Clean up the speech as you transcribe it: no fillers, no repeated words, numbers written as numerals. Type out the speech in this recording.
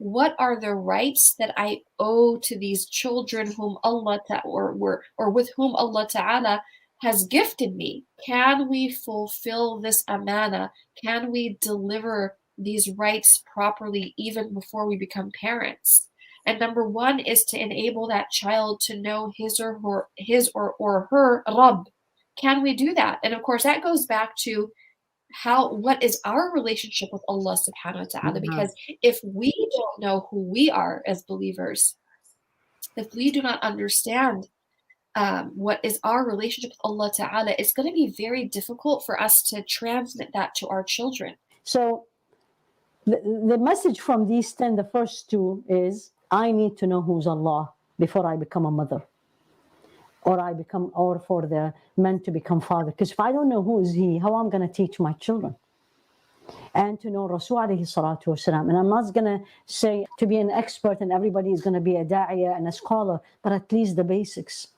what are the rights that I owe to these children whom or with whom Allah Ta'ala has gifted me? Can we fulfill this amana? Can we deliver these rights properly even before we become parents? And number one is to enable that child to know or her Rabb. Can we do that? And of course, that goes back to what is our relationship with Allah subhanahu wa ta'ala? Because if we don't know who we are as believers, if we do not understand what is our relationship with Allah ta'ala, it's going to be very difficult for us to transmit that to our children. So the message from these 10, the first two, is I need to know who's Allah before I become a mother, or for the men to become father. Because if I don't know who is He, how am I going to teach my children? And to know Rasul alayhi salatu wasalam. And I'm not going to say to be an expert and everybody is going to be a da'iyah and a scholar, but at least the basics.